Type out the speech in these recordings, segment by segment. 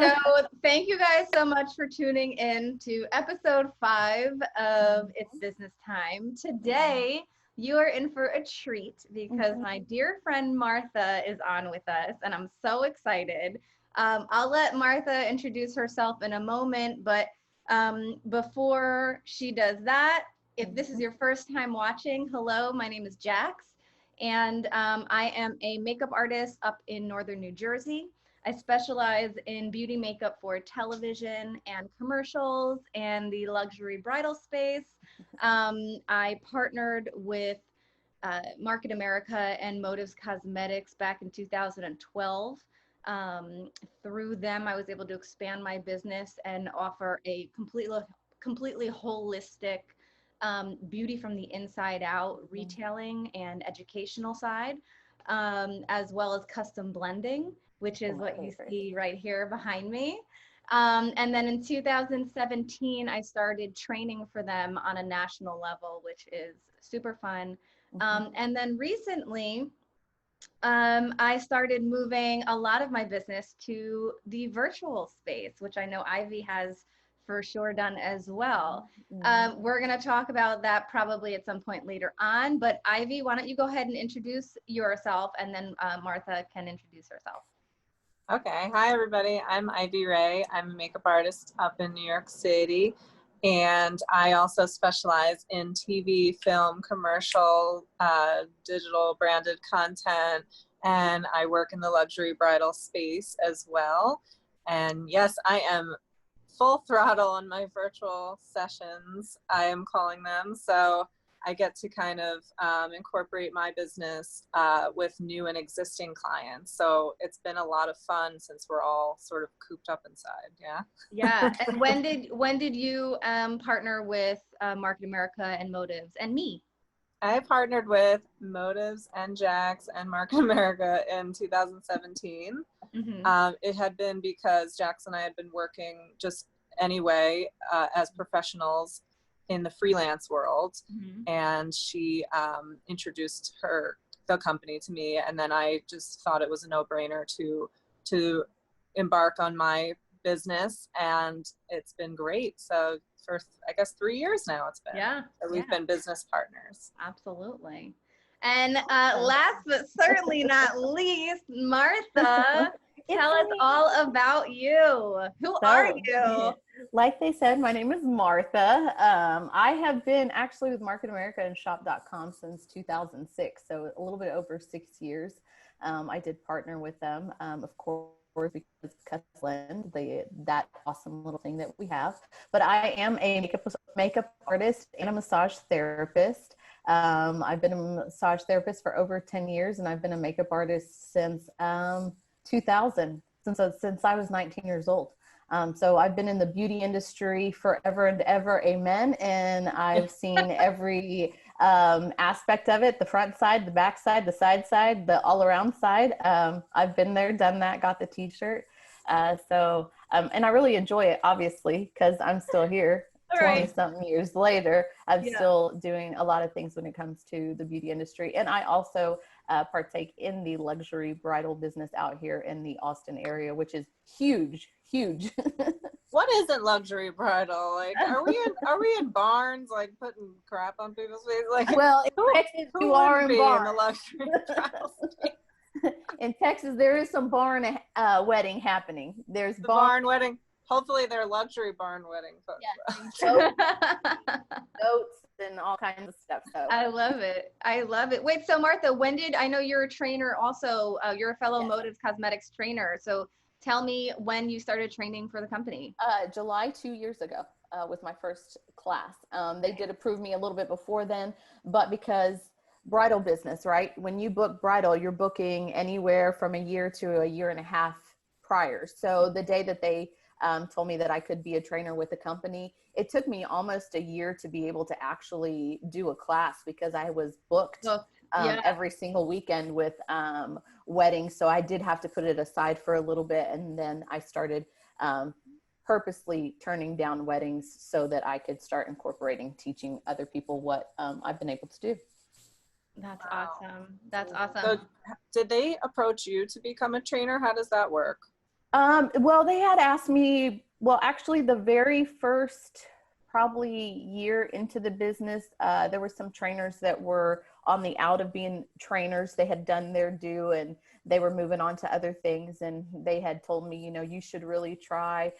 So thank you guys so much for tuning in to episode 5 of It's Business Time. Today, you are in for a treat because my dear friend Martha is on with us, and I'm so excited. I'll let Martha introduce herself in a moment, but before she does that, if this is your first time watching, hello, my name is Jaxx, and I am a makeup artist up in northern New Jersey. I specialize in beauty makeup for television and commercials and the luxury bridal space. I partnered with Market America and Motives Cosmetics back in 2012. Through them, I was able to expand my business and offer a completely holistic beauty from the inside out retailing and educational side, as well as custom blending, which is what you see right here behind me. And then in 2017, I started training for them on a national level, which is super fun. And then recently, I started moving a lot of my business to the virtual space, which I know Ivy has for sure done as well. We're going to talk about that probably at some point later on. But Ivy, why don't you go ahead and introduce yourself, and then Martha can introduce herself. Okay. Hi, everybody. I'm Ivey Ray. I'm a makeup artist up in New York City. And I also specialize in TV, film, commercial, digital branded content. And I work in the luxury bridal space as well. And yes, I am full throttle on my virtual sessions, I am calling them. So I get to kind of incorporate my business with new and existing clients. So it's been a lot of fun since we're all sort of cooped up inside. Yeah. Yeah. And when did you partner with Market America and Motives and me? I partnered with Motives and Jaxx and Market America in 2017. It had been because Jaxx and I had been working just anyway as professionals in the freelance world, and she introduced the company to me, and then I just thought it was a no-brainer to embark on my business, and it's been great. So for I guess 3 years now it's been. Yeah. We've been business partners. Absolutely. And last but certainly not least, Martha, tell us all about you. Who are you? Like they said, my name is Martha. I have been actually with Market America and shop.com since 2006, so a little bit over 6 years. I did partner with them, of course, because Jacqueline, that awesome little thing that we have. But I am a makeup artist and a massage therapist. I've been a massage therapist for over 10 years, and I've been a makeup artist since 2000, since I was 19 years old. So I've been in the beauty industry forever and ever, amen. And I've seen every aspect of it, the front side, the back side, the side, the all around side. I've been there, done that, got the t-shirt. And I really enjoy it, obviously, because I'm still here 20 something years later. I'm still doing a lot of things when it comes to the beauty industry. And I also partake in the luxury bridal business out here in the Austin area, which is huge. What isn't luxury bridal? Like, are we in barns, like putting crap on people's faces? Like, well, in Texas, you are in barns. In the luxury bridal state? In Texas, there is some barn wedding happening. There's the barn wedding. Hopefully, they're luxury barn wedding folks. Yeah, goats and all kinds of stuff. So I love it. Wait, so Martha, I know you're a trainer also, you're a fellow Motives Cosmetics trainer. So tell me when you started training for the company. July 2 years ago was my first class. They did approve me a little bit before then, but because bridal business, right? When you book bridal, you're booking anywhere from a year to a year and a half prior. So the day that they told me that I could be a trainer with the company, it took me almost a year to be able to actually do a class because I was booked every single weekend with weddings. So I did have to put it aside for a little bit. And then I started purposely turning down weddings so that I could start incorporating teaching other people what I've been able to do. That's awesome. That's awesome. So did they approach you to become a trainer? How does that work? Well, they had asked me, well, actually the very first probably year into the business, there were some trainers that were on the out of being trainers. They had done their due and they were moving on to other things. And they had told me, you know, you should really try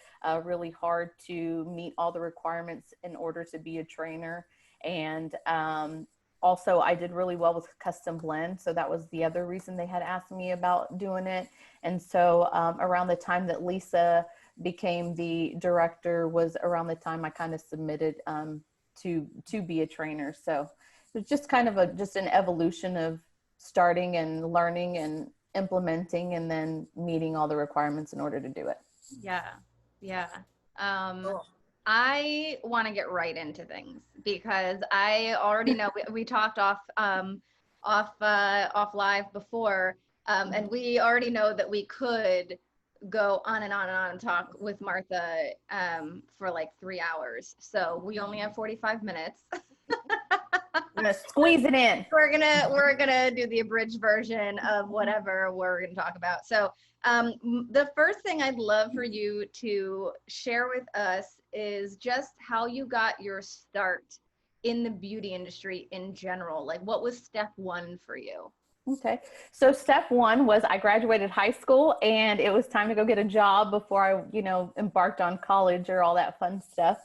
really hard to meet all the requirements in order to be a trainer. And also I did really well with custom blend. So that was the other reason they had asked me about doing it. And so around the time that Lisa became the director was around the time I kind of submitted to be a trainer. So it was just kind of just an evolution of starting and learning and implementing and then meeting all the requirements in order to do it. Yeah. Yeah. Cool. I want to get right into things because I already know we talked off live before, and we already know that we could go on and on and on and talk with Martha for like 3 hours. So we only have 45 minutes. I'm gonna squeeze it in. We're gonna do the abridged version of whatever we're gonna talk about. So the first thing I'd love for you to share with us is just how you got your start in the beauty industry in general. Like, what was step one for you? Okay. So step one was I graduated high school and it was time to go get a job before I, you know, embarked on college or all that fun stuff.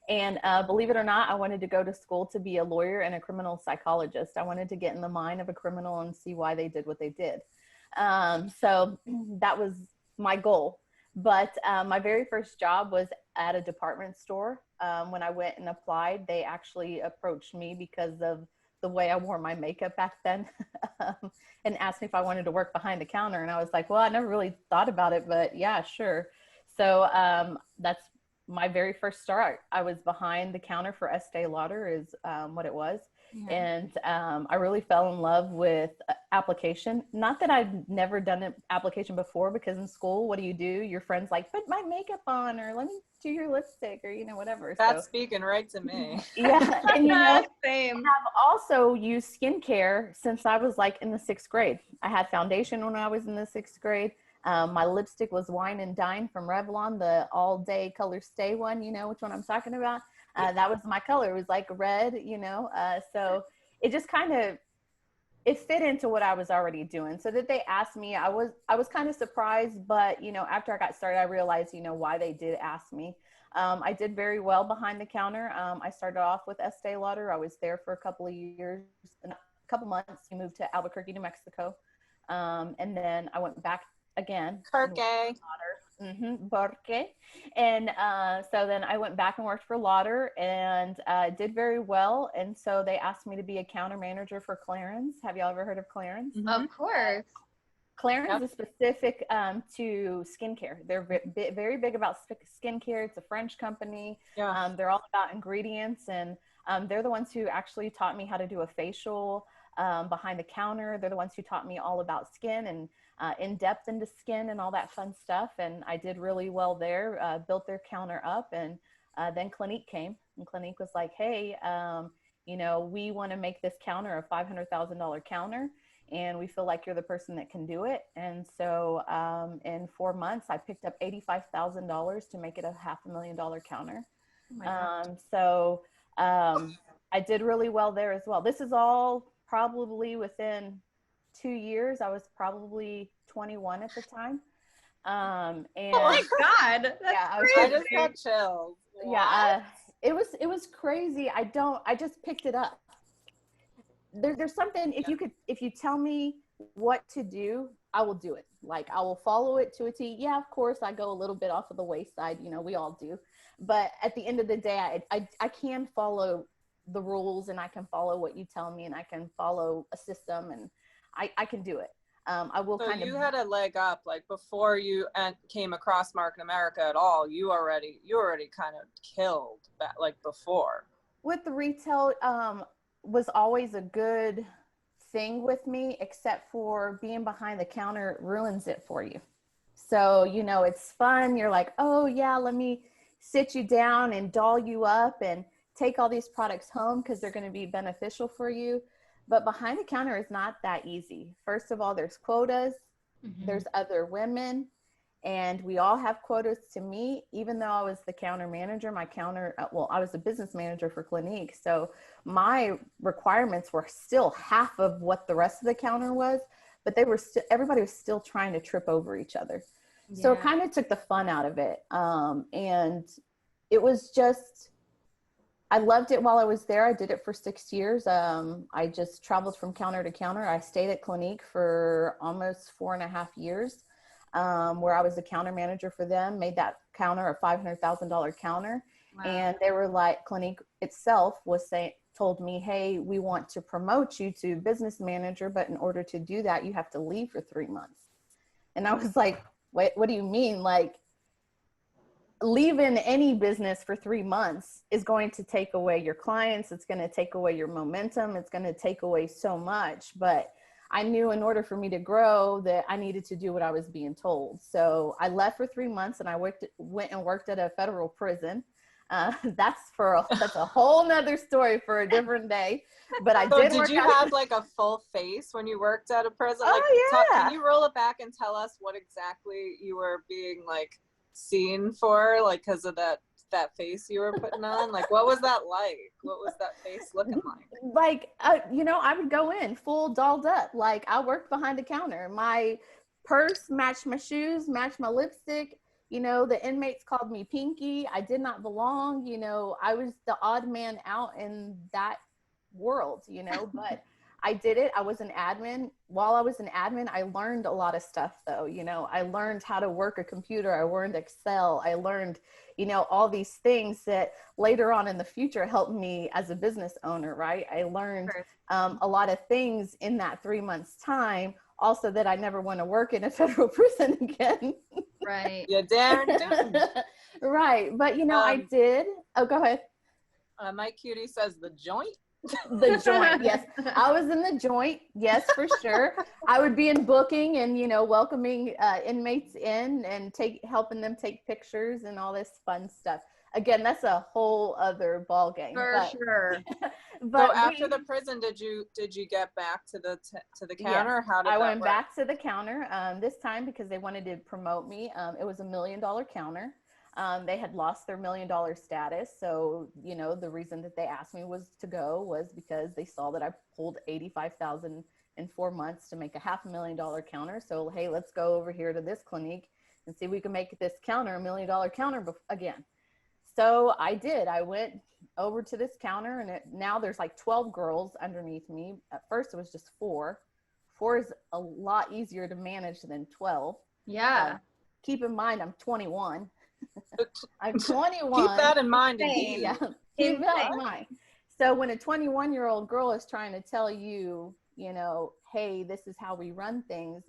And believe it or not, I wanted to go to school to be a lawyer and a criminal psychologist. I wanted to get in the mind of a criminal and see why they did what they did. So that was my goal. But my very first job was at a department store. When I went and applied, they actually approached me because of the way I wore my makeup back then and asked me if I wanted to work behind the counter. And I was like, well, I never really thought about it, but yeah, sure. So that's my very first start. I was behind the counter for Estee Lauder is what it was. Yeah. And I really fell in love with application. Not that I'd never done an application before, because in school, what do? Your friends like, put my makeup on, or let me do your lipstick, or, you know, whatever. That's speaking right to me. Yeah. And, you know, same. I've also used skincare since I was like in the 6th grade. I had foundation when I was in the 6th grade. My lipstick was Wine and Dine from Revlon, the all day color stay one, you know which one I'm talking about. That was my color. It was like red, you know, so it just kind of, it fit into what I was already doing. So that they asked me, I was kind of surprised, but, you know, after I got started, I realized, you know, why they did ask me. I did very well behind the counter. I started off with Estee Lauder. I was there for a couple of years, a couple months. We moved to Albuquerque, New Mexico. And then I went back again. Porque. Porque. And so then I went back and worked for Lauder and did very well. And so they asked me to be a counter manager for Clarins. Have y'all ever heard of Clarins? Mm-hmm. Of course. Clarins is specific to skincare. They're very big about skincare. It's a French company. Yeah. They're all about ingredients, and they're the ones who actually taught me how to do a facial behind the counter. They're the ones who taught me all about skin and in depth into skin and all that fun stuff. And I did really well there, built their counter up. And then Clinique came, and Clinique was like, hey, you know, we want to make this counter a $500,000 counter. And we feel like you're the person that can do it. And so in 4 months, I picked up $85,000 to make it a $500,000 counter. So I did really well there as well. This is all probably within 2 years. I was probably 21 at the time. And oh my God, that's yeah, I just got chills. Yeah, it was crazy. I just picked it up. There's something, if you tell me what to do, I will do it. Like, I will follow it to a T. Yeah, of course, I go a little bit off of the wayside, you know, we all do. But at the end of the day, I can follow the rules, and I can follow what you tell me, and I can follow a system, and I can do it. I will so you had a leg up, like before you came across Market America at all, you already kind of killed that, like before. With the retail, was always a good thing with me, except for being behind the counter ruins it for you. So, you know, it's fun. You're like, oh yeah, let me sit you down and doll you up and take all these products home because they're going to be beneficial for you. But behind the counter is not that easy. First of all, there's quotas, there's other women, and we all have quotas to meet. Even though I was the counter manager, I was the business manager for Clinique. So my requirements were still half of what the rest of the counter was, but everybody was still trying to trip over each other. Yeah. So it kind of took the fun out of it. And it was just, I loved it while I was there. I did it for 6 years. I just traveled from counter to counter. I stayed at Clinique for almost 4.5 years, where I was the counter manager for them, made that counter a $500,000 counter. Wow. And they were like, Clinique itself told me, hey, we want to promote you to business manager, but in order to do that, you have to leave for 3 months. And I was like, wait, what do you mean? Like, leaving any business for 3 months is going to take away your clients. It's going to take away your momentum. It's going to take away so much. But I knew in order for me to grow that I needed to do what I was being told. So I left for 3 months and I went and worked at a federal prison. That's a whole nother story for a different day. But did you have like a full face when you worked at a prison? Like, can you roll it back and tell us what exactly you were being like seen for, like, because of that face you were putting on? Like, what was that like? What was that face looking like? Like, I would go in full dolled up. Like, I worked behind the counter. My purse matched my shoes, matched my lipstick. The inmates called me Pinky. I did not belong. I was the odd man out in that world, but I did it. I was an admin. While I was an admin, I learned a lot of stuff though. I learned how to work a computer. I learned Excel. I learned, all these things that later on in the future helped me as a business owner, right? I learned a lot of things in that 3 months time, also that I never want to work in a federal prison again. Right. Yeah, damn. Right. But, I did. Oh, go ahead. My cutie says the joint. The joint, yes. I was in the joint, yes, for sure. I would be in booking and, welcoming inmates in and helping them take pictures and all this fun stuff. Again, that's a whole other ball game. For sure. But so after the prison, did you get back to the counter? Yes, or how did I that went work? back to the counter this time because they wanted to promote me. It was $1 million counter. They had lost their $1 million status. So, the reason that they asked me was because they saw that I pulled 85,000 in 4 months to make a $500,000 counter. So, hey, let's go over here to this Clinique and see if we can make this counter $1 million counter again. So I did. I went over to this counter and now there's like 12 girls underneath me. At first it was just 4. 4 is a lot easier to manage than 12. Yeah. Keep in mind, I'm 21. I'm 21. Keep that in mind. Yeah. Keep that in mind. So when a 21-year-old girl is trying to tell you, hey, this is how we run things,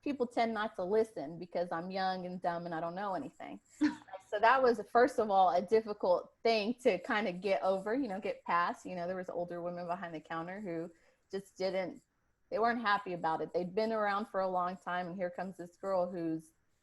people tend not to listen because I'm young and dumb and I don't know anything. So that was, first of all, a difficult thing to kind of get over, get past. There was older women behind the counter who just they weren't happy about it. They'd been around for a long time, and here comes this girl who's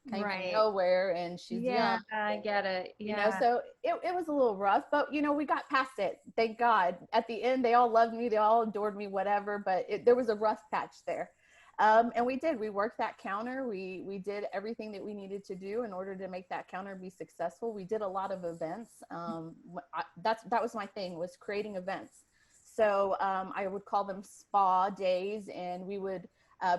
came from nowhere and she's young. I get it. Yeah. So it was a little rough, but we got past it. Thank God. At the end, they all loved me. They all adored me, whatever, but there was a rough patch there. And we worked that counter. We did everything that we needed to do in order to make that counter be successful. We did a lot of events. That was my thing, was creating events. So I would call them spa days, and we would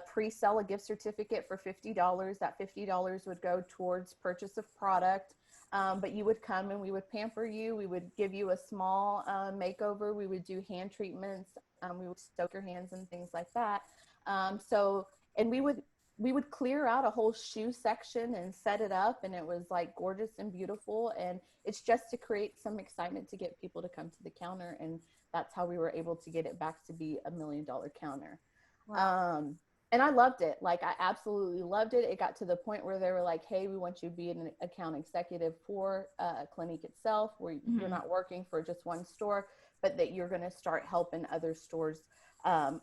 pre-sell a gift certificate for $50. That $50 would go towards purchase of product. But you would come and we would pamper you. We would give you a small makeover. We would do hand treatments. We would soak your hands and things like that. And we would clear out a whole shoe section and set it up, and it was like gorgeous and beautiful. And it's just to create some excitement to get people to come to the counter. And that's how we were able to get it back to be $1 million counter. Wow. And I loved it. Like, I absolutely loved it. It got to the point where they were like, hey, we want you to be an account executive for Clinique itself, where you're not working for just one store, but that you're going to start helping other stores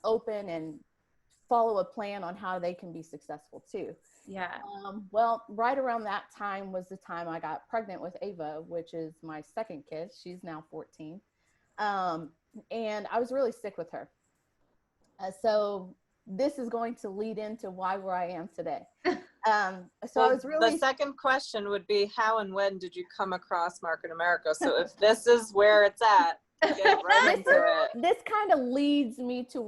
open and follow a plan on how they can be successful too. Yeah. Well, right around that time was the time I got pregnant with Ava, which is my second kid. She's now 14. And I was really sick with her. So this is going to lead into where I am today. So I was really. The second question would be, how and when did you come across Market America? So if this is where it's at, get right into it. This kind of leads me to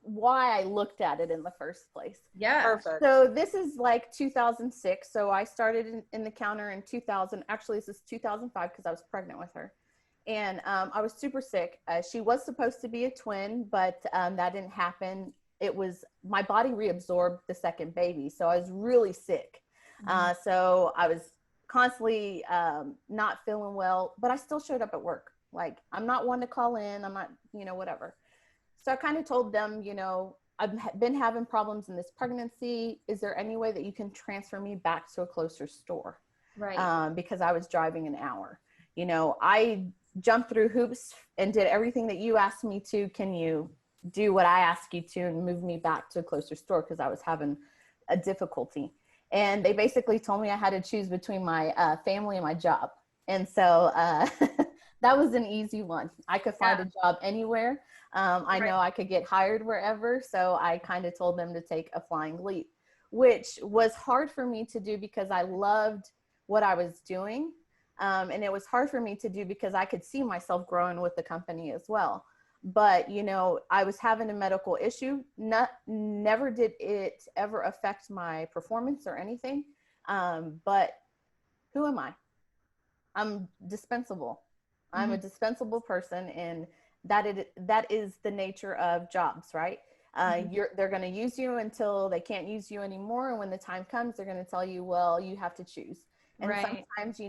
why I looked at it in the first place. Yeah. Perfect. So this is like 2006. So I started in the counter in 2000. Actually, this is 2005 because I was pregnant with her. And I was super sick. She was supposed to be a twin, but that didn't happen. My body reabsorbed the second baby. So I was really sick. So I was constantly not feeling well, but I still showed up at work. Like, I'm not one to call in. I'm not, whatever. So I kind of told them, I've been having problems in this pregnancy. Is there any way that you can transfer me back to a closer store? Right. Because I was driving an hour. I jumped through hoops and did everything that you asked me to. Can you do what I asked you to and move me back to a closer store? Because I was having a difficulty. And they basically told me I had to choose between my family and my job. And so that was an easy one. I could find a job anywhere. I know I could get hired wherever. So I kind of told them to take a flying leap, which was hard for me to do because I loved what I was doing. And it was hard for me to do because I could see myself growing with the company as well. But, I was having a medical issue. Never did it ever affect my performance or anything. But who am I? I'm dispensable. I'm a dispensable person, and that is the nature of jobs, right? They're going to use you until they can't use you anymore. And when the time comes, they're going to tell you, well, you have to choose. And sometimes,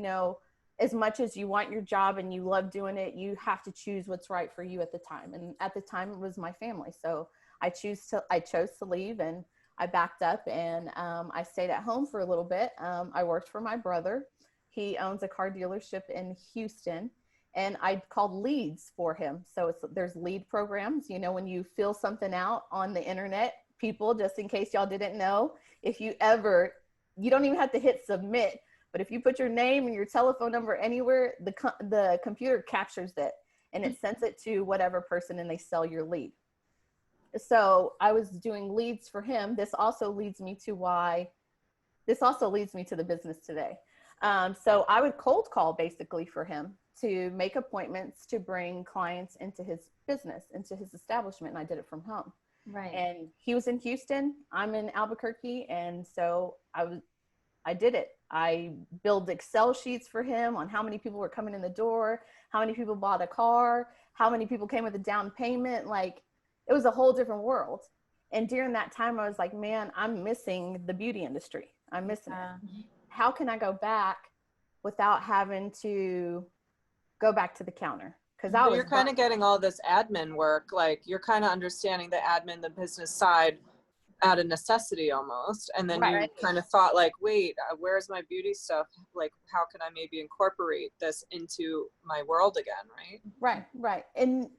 as much as you want your job and you love doing it, you have to choose what's right for you at the time. And at the time it was my family. So I chose to leave, and I backed up, and I stayed at home for a little bit. I worked for my brother. He owns a car dealership in Houston, and I called leads for him. So there's lead programs, when you fill something out on the internet, people, just in case y'all didn't know, you don't even have to hit submit. But if you put your name and your telephone number anywhere, the computer captures it and it sends it to whatever person, and they sell your lead. So I was doing leads for him. This also leads me to the business today. So I would cold call basically for him to make appointments to bring clients into his business, into his establishment. And I did it from home. Right. And he was in Houston, I'm in Albuquerque. And so I did it. I built Excel sheets for him on how many people were coming in the door, how many people bought a car, how many people came with a down payment. Like, it was a whole different world. And during that time, I was like, man, I'm missing the beauty industry. I'm missing it. How can I go back without having to go back to the counter? Because you're kind of getting all this admin work. Like, you're kind of understanding the admin, the business side out of necessity almost. And then you kind of thought, like, wait, where's my beauty stuff? Like, how can I maybe incorporate this into my world again? Right. And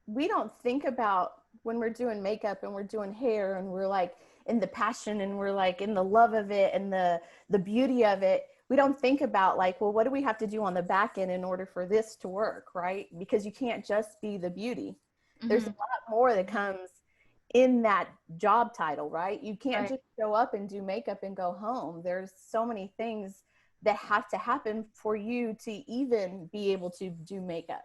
we don't think about when we're doing makeup and we're doing hair and we're like in the passion and we're like in the love of it and the beauty of it. We don't think about, like, well, what do we have to do on the back end in order for this to work, right? Because you can't just be the beauty. There's a lot more that comes in that job title, right? You can't just show up and do makeup and go home. There's so many things that have to happen for you to even be able to do makeup.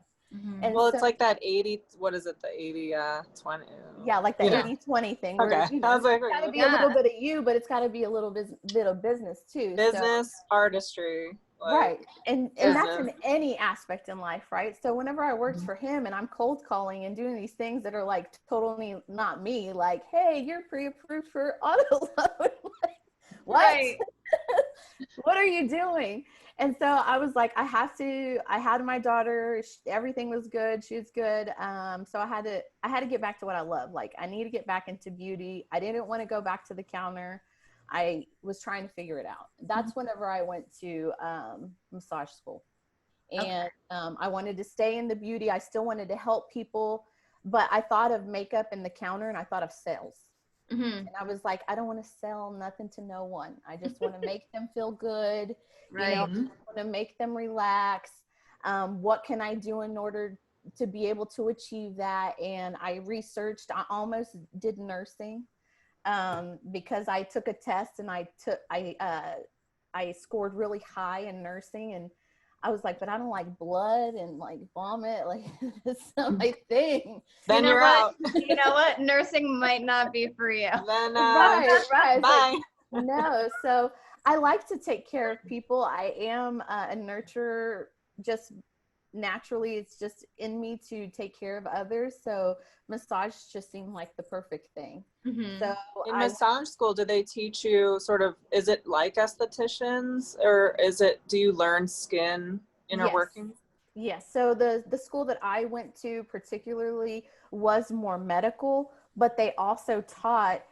And well, it's like that 80, what is it, the 80-20? Yeah, like the 80-20 thing. Where, I was like, it's got to be a little bit of you, but it's got to be a little bit of business too. Business, artistry. Right. And that's in any aspect in life, right? So whenever I worked for him and I'm cold calling and doing these things that are like totally not me, like, hey, you're pre-approved for auto loan. Like, what? What are you doing? And so I was like, I had my daughter, everything was good. She was good. So I had to get back to what I love. Like, I need to get back into beauty. I didn't want to go back to the counter. I was trying to figure it out. That's whenever I went to massage school. And I wanted to stay in the beauty. I still wanted to help people, but I thought of makeup and the counter, and I thought of sales. And I was like, I don't want to sell nothing to no one. I just want to make them feel good. I want to make them relax. What can I do in order to be able to achieve that? And I researched. I almost did nursing. because I took a test and I scored really high in nursing, and I was like, but I don't like blood and like vomit, like it's not my thing. Then you know you're what? out. You know what? Nursing might not be for you. Then Right. bye. Like, no, so I like to take care of people. I am a nurturer, just naturally. It's just in me to take care of others. So massage just seemed like the perfect thing. Mm-hmm. So In massage school, do they teach you sort of, is it like estheticians, or do you learn skin inner Yes. workings? Yes. So the school that I went to particularly was more medical, but they also taught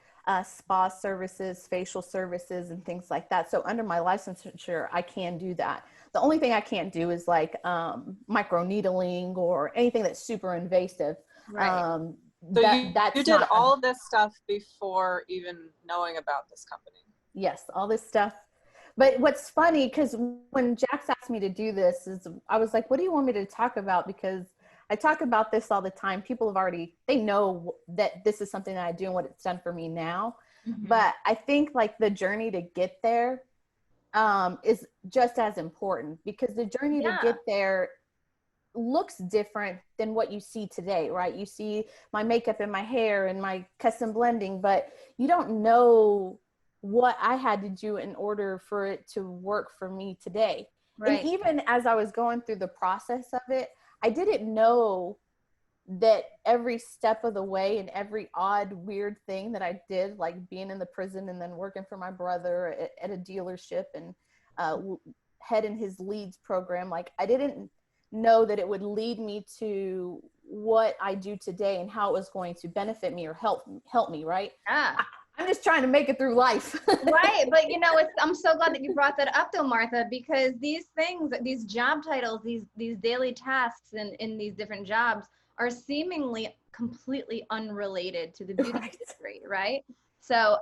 spa services, facial services, and things like that. So under my licensure, I can do that. The only thing I can't do is like micro needling or anything that's super invasive. Right. So That's you did all of this stuff before even knowing about this company. Yes, all this stuff. But what's funny, because when Jaxx asked me to do this, is I was like, what do you want me to talk about? Because I talk about this all the time. People they know that this is something that I do and what it's done for me now. Mm-hmm. But I think like the journey to get there is just as important, because the journey to get there looks different than what you see today, right? You see my makeup and my hair and my custom blending, but you don't know what I had to do in order for it to work for me today. Right. And even as I was going through the process of it, I didn't know that every step of the way and every odd, weird thing that I did, like being in the prison and then working for my brother at a dealership and heading his leads program, like I didn't know that it would lead me to what I do today and how it was going to benefit me or help me, right? I'm just trying to make it through life. Right. But you know, I'm so glad that you brought that up though, Martha, because these things, these job titles, these daily tasks in these different jobs are seemingly completely unrelated to the beauty industry, right? So,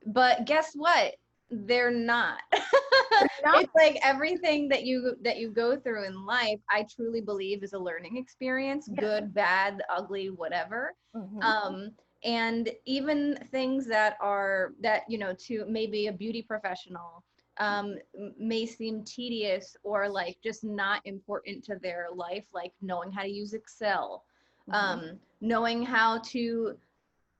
but guess what? They're not. It's like everything that you go through in life, I truly believe is a learning experience, good, bad, ugly, whatever. Mm-hmm. And even things that you know, to maybe a beauty professional may seem tedious or like just not important to their life, like knowing how to use Excel, knowing how to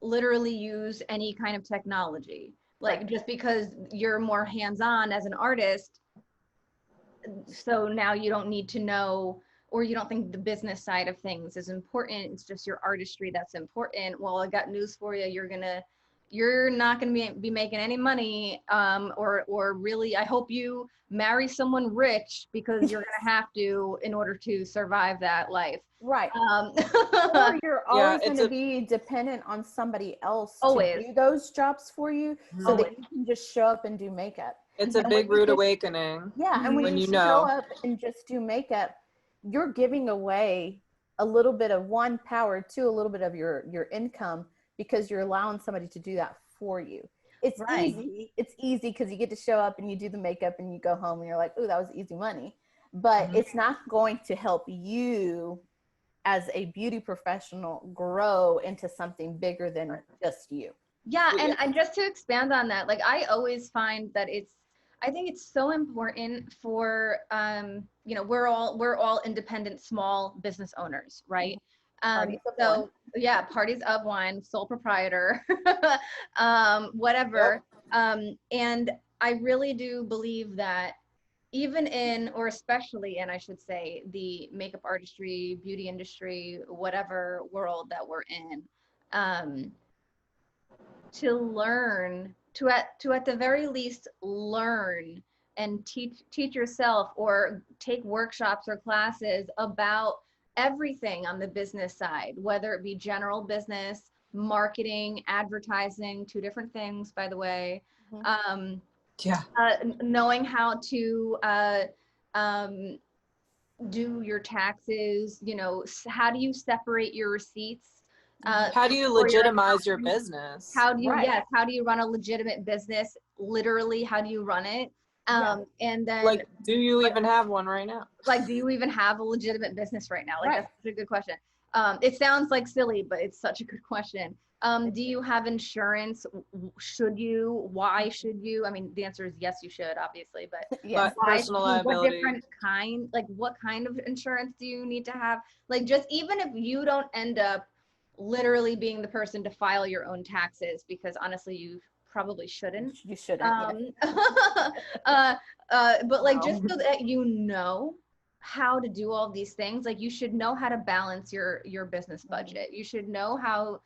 literally use any kind of technology. Like just because you're more hands-on as an artist, so now you don't need to know, or you don't think the business side of things is important. It's just your artistry that's important. Well, I got news for you. You're not gonna be making any money, or really, I hope you marry someone rich, because you're gonna have to in order to survive that life. Right. Or you're always going to be dependent on somebody else to do those jobs for you, so that you can just show up and do makeup. It's a big rude awakening. Yeah, and when you show up and just do makeup, you're giving away a little bit of one power to a little bit of your income, because you're allowing somebody to do that for you. It's easy. It's easy because you get to show up and you do the makeup and you go home and you're like, oh, that was easy money. But it's not going to help you as a beauty professional grow into something bigger than just you. Yeah, and just to expand on that, like I always find that I think it's so important for you know, we're all independent small business owners, right? So yeah, parties of one, sole proprietor, whatever. And I really do believe that even in, or especially in, I should say, the makeup artistry, beauty industry, whatever world that we're in, to learn, to at the very least learn and teach yourself, or take workshops or classes about everything on the business side, whether it be general business, marketing, advertising, two different things, by the way. Knowing how to do your taxes, you know, how do you separate your receipts? How do you legitimize your business? How do you, how do you run a legitimate business? Literally, how do you run it? And then, like, do you even have one right now? Like, do you even have a legitimate business right now? Like, that's such a good question. It sounds like silly, but it's such a good question. Do you have insurance? Should you? Why should you? I mean, the answer is yes, you should, obviously, but Yes. But personal liability. what different kind, like what kind of insurance do you need to have? Like, just even if you don't end up literally being the person to file your own taxes, because honestly, you probably shouldn't. You shouldn't. But like, No. just so that you know how to do all these things, like you should know how to balance your business budget. You should know how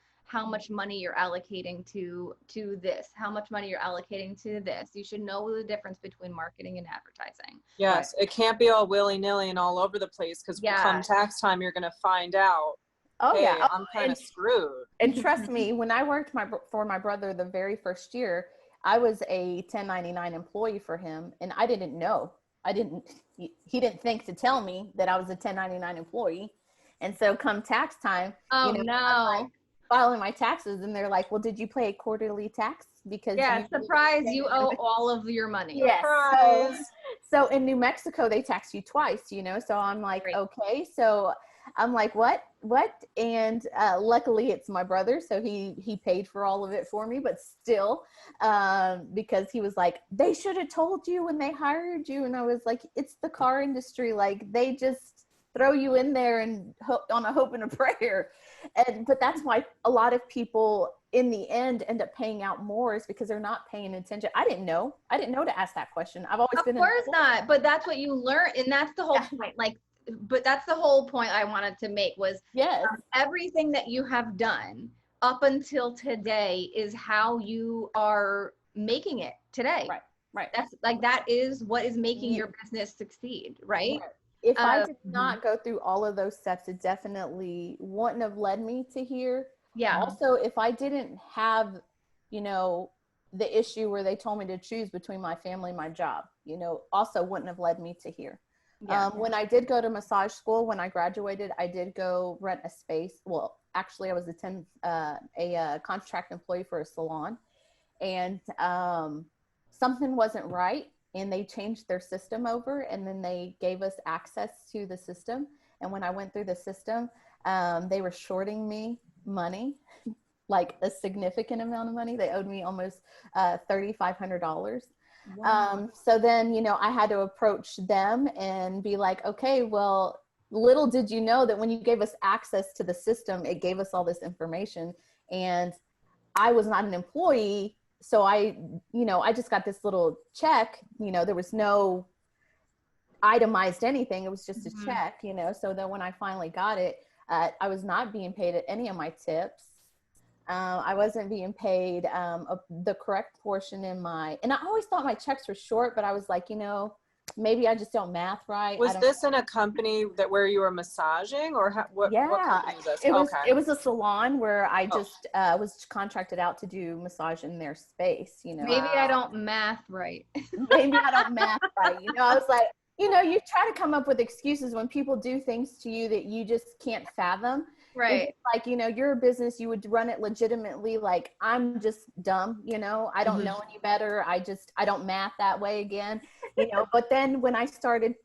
much money you're allocating to this, how much money you're allocating to this. You should know the difference between marketing and advertising. Yes, it can't be all willy-nilly and all over the place, because come tax time, you're going to find out, Oh hey, yeah, I'm kind of screwed. And trust me, when I worked for my brother the very first year, I was a 1099 employee for him, and I didn't know. He didn't think to tell me that I was a 1099 employee. And so come tax time, Oh, no. no. Like filing my taxes, and they're like, well, did you pay quarterly tax? Because surprise, you owe all of your money. Yes. Surprise. So in New Mexico, they tax you twice, so I'm like, Right. okay. So I'm like, what? And luckily it's my brother. So he paid for all of it for me, but still, because he was like, they should have told you when they hired you. And I was like, it's the car industry. Like they just throw you in there and on a hope and a prayer. But that's why a lot of people in the end end up paying out more, is because they're not paying attention. I didn't know to ask that question. I've always been. Of course not. But that's what you learn. And that's the whole point. Like, but that's the whole point I wanted to make was yes. Everything that you have done up until today is how you are making it today. Right. That's like, that is what is making your business succeed. Right. If I did not go through all of those steps, it definitely wouldn't have led me to here. Yeah. Also, if I didn't have, the issue where they told me to choose between my family and my job, also wouldn't have led me to here. Yeah. When I did go to massage school, when I graduated, I did go rent a space. Well, actually I was a contract employee for a salon, and something wasn't right. And they changed their system over, and then they gave us access to the system. And when I went through the system, they were shorting me money, like a significant amount of money. They owed me almost $3,500. Wow. So then, I had to approach them and be like, okay, well, little did you know that when you gave us access to the system, it gave us all this information. And I was not an employee. So I just got this little check, there was no itemized anything. It was just a check, so then when I finally got it, I was not being paid at any of my tips. I wasn't being paid the correct portion and I always thought my checks were short, but I was like, maybe I just don't math right. Was this in a company where you were massaging, or what company was this? It was a salon where I just was contracted out to do massage in their space, Maybe I don't math right. Maybe I don't math right. I was like, you try to come up with excuses when people do things to you that you just can't fathom. Right. Like, you're a business, you would run it legitimately. Like, I'm just dumb, I don't know any better. I don't math that way again, but then when I started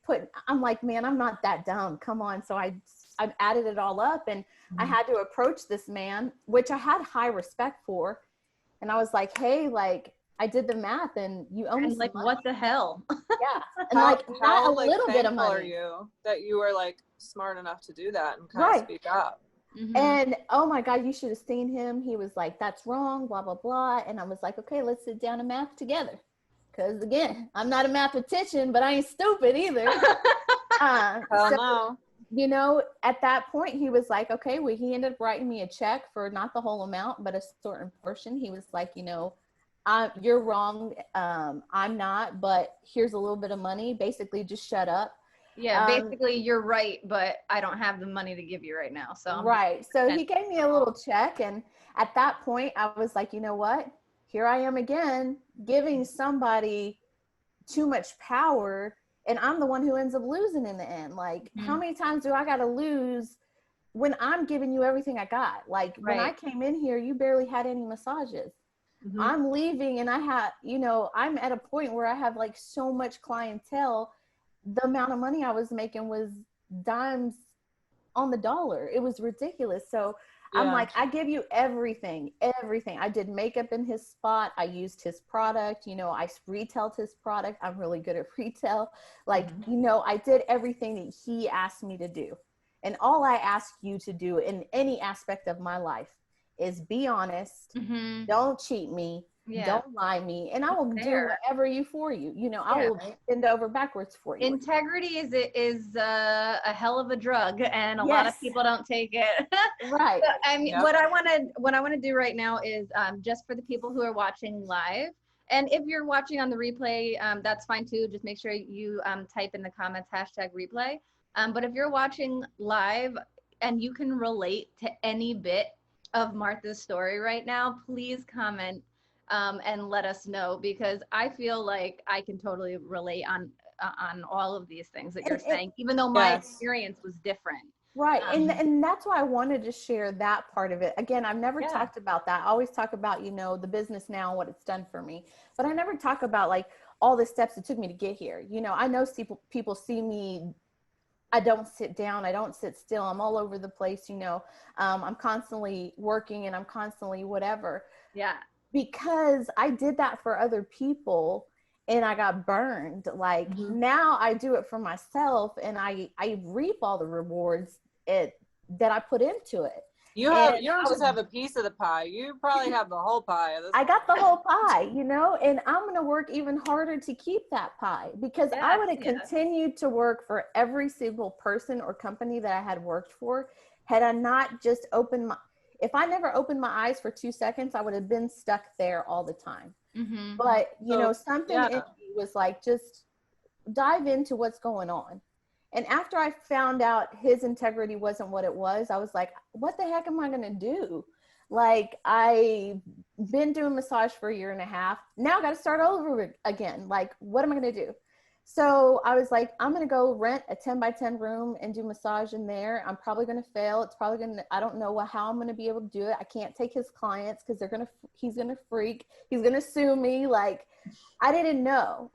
I'm like, man, I'm not that dumb. Come on. So I've added it all up, and I had to approach this man, which I had high respect for. And I was like, hey, like, I did the math and you owe me like, money. what the hell? Yeah. And not a little bit of money. Are you that you were like smart enough to do that and kind of speak up? And oh my God, you should have seen him. He was like, that's wrong, blah, blah, blah. And I was like, okay, let's sit down and math together. Because again, I'm not a mathematician, but I ain't stupid either. At that point, he was like, okay, well, he ended up writing me a check for not the whole amount, but a certain portion. He was like, you're wrong. I'm not, but here's a little bit of money. Basically, just shut up. Yeah, basically you're right, but I don't have the money to give you right now. So right. So he gave me a little check, and at that point I was like, you know what? Here I am again, giving somebody too much power, and I'm the one who ends up losing in the end. Like, how many times do I got to lose when I'm giving you everything I got? Like, when I came in here, you barely had any massages. I'm leaving, and I have, I'm at a point where I have like so much clientele. The amount of money I was making was dimes on the dollar. It was ridiculous. So I'm like, I give you everything. I did makeup in his spot. I used his product. You know, I retailed his product. I'm really good at retail. Like, you know, I did everything that he asked me to do. And all I ask you to do in any aspect of my life is be honest. Don't cheat me. Don't lie me. And I will do whatever for you. You know, I will bend over backwards for you. Integrity is a hell of a drug, and a lot of people don't take it. Right. So, I mean, what I want to do right now is just for the people who are watching live, and if you're watching on the replay, that's fine too. Just make sure you type in the comments #replay. But if you're watching live and you can relate to any bit of Martha's story right now, please comment and let us know, because I feel like I can totally relate on all of these things that you're saying, even though my experience was different. Right. And that's why I wanted to share that part of it. Again, I've never talked about that. I always talk about, you know, the business now and what it's done for me, but I never talk about like all the steps it took me to get here. You know, I know people see me, I don't sit down, I don't sit still, I'm all over the place, you know, I'm constantly working and I'm constantly whatever. Yeah. Because I did that for other people and I got burned. Like now I do it for myself and I reap all the rewards that I put into it. You don't just have a piece of the pie. You probably have the whole pie. I got the whole pie, you know, and I'm going to work even harder to keep that pie, because I would have continued to work for every single person or company that I had worked for had I not just if I never opened my eyes for 2 seconds, I would have been stuck there all the time. But, you know, something in me was like, just dive into what's going on. And after I found out his integrity wasn't what it was, I was like, what the heck am I going to do? Like, I've been doing massage for 1.5 years. Now I got to start over again. Like, what am I going to do? So I was like, I'm going to go rent a 10 by 10 room and do massage in there. I'm probably going to fail. It's probably going to, I don't know how I'm going to be able to do it. I can't take his clients because he's going to freak. He's going to sue me. Like, I didn't know.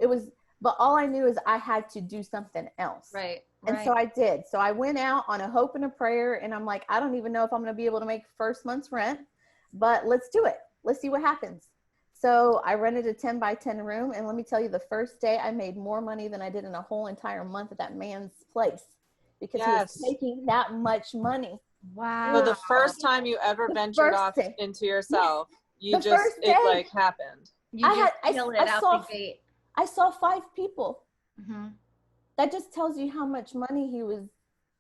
But all I knew is I had to do something else. Right. And so I did. So I went out on a hope and a prayer, and I'm like, I don't even know if I'm going to be able to make first month's rent, but let's do it. Let's see what happens. So I rented a 10 by 10 room. And let me tell you, the first day I made more money than I did in a whole entire month at that man's place, because he was making that much money. Wow. So the first time you ever ventured off into yourself, it like happened. I saw 5 people. That just tells you how much money he was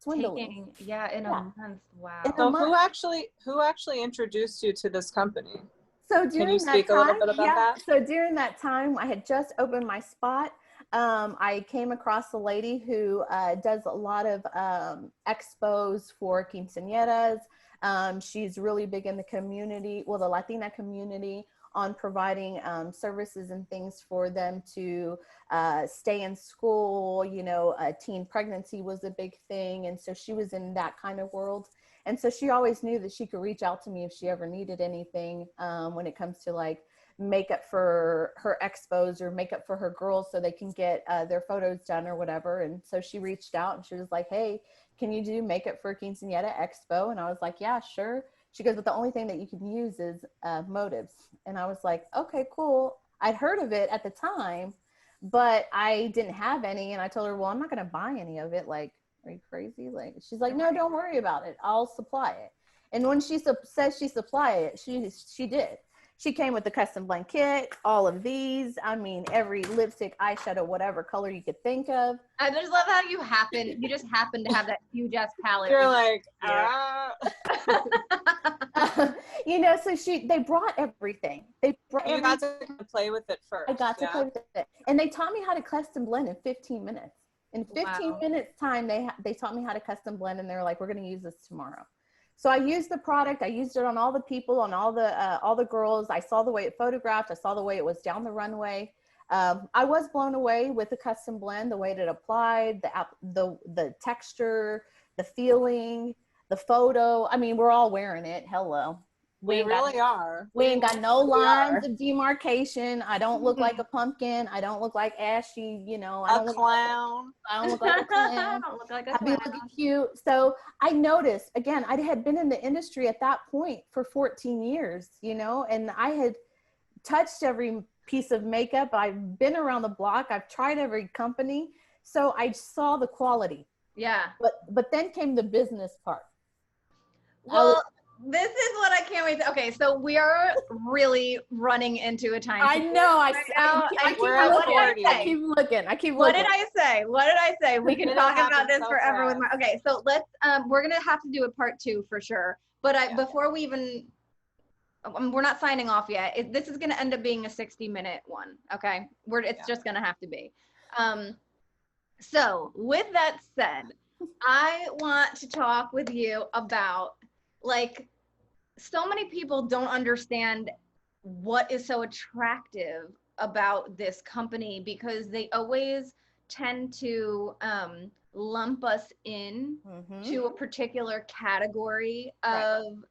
swindling. In a month. Wow. So who actually introduced you to this company? So during Can you speak a little bit about that? So during that time, I had just opened my spot. I came across a lady who does a lot of expos for quinceañeras. She's really big in the community, the Latina community, on providing services and things for them to stay in school. You know, teen pregnancy was a big thing. And so she was in that kind of world. And so she always knew that she could reach out to me if she ever needed anything when it comes to like makeup for her expos or makeup for her girls so they can get their photos done or whatever. And so she reached out and she was like, hey, can you do makeup for a quinceañera expo? And I was like, yeah, sure. She goes, but the only thing that you can use is motives. And I was like, okay, cool. I'd heard of it at the time, but I didn't have any. And I told her, well, I'm not going to buy any of it. Like, are you crazy? Like, she's like, no, don't worry about it. I'll supply it. And when she says she supply it, she did. She came with the custom blend kit, all of these. I mean, every lipstick, eyeshadow, whatever color you could think of. I just love how you just happen to have that huge ass palette. You're like, you know, so they brought everything. You got to play with it first. I got to play with it. And they taught me how to custom blend in 15 minutes. In 15 minutes time, they taught me how to custom blend, and they were like, we're going to use this tomorrow. So I used the product. I used it on all the people, on all the girls. I saw the way it photographed. I saw the way it was down the runway. I was blown away with the custom blend, the way that it applied, the texture, the feeling, the photo. I mean, we're all wearing it. Hello. We really are. We ain't got no really lines are. of demarcation. I don't look like a pumpkin. I don't look like ashy, I don't look clown. I don't look like a clown. I don't look like a I be clown. looking cute. So I noticed, again, I had been in the industry at that point for 14 years, and I had touched every piece of makeup. I've been around the block. I've tried every company. So I saw the quality. Yeah. But then came the business part. Well, this is what I can't wait to, okay, so we are really running into a time. I know. I keep looking. What did I say? We can talk about this forever with okay, so let's, we're going to have to do a part 2 for sure. But before we even, we're not signing off yet. This is going to end up being a 60-minute one. Okay. It's just going to have to be. So with that said, I want to talk with you about, like, so many people don't understand what is so attractive about this company, because they always tend to lump us in to a particular category of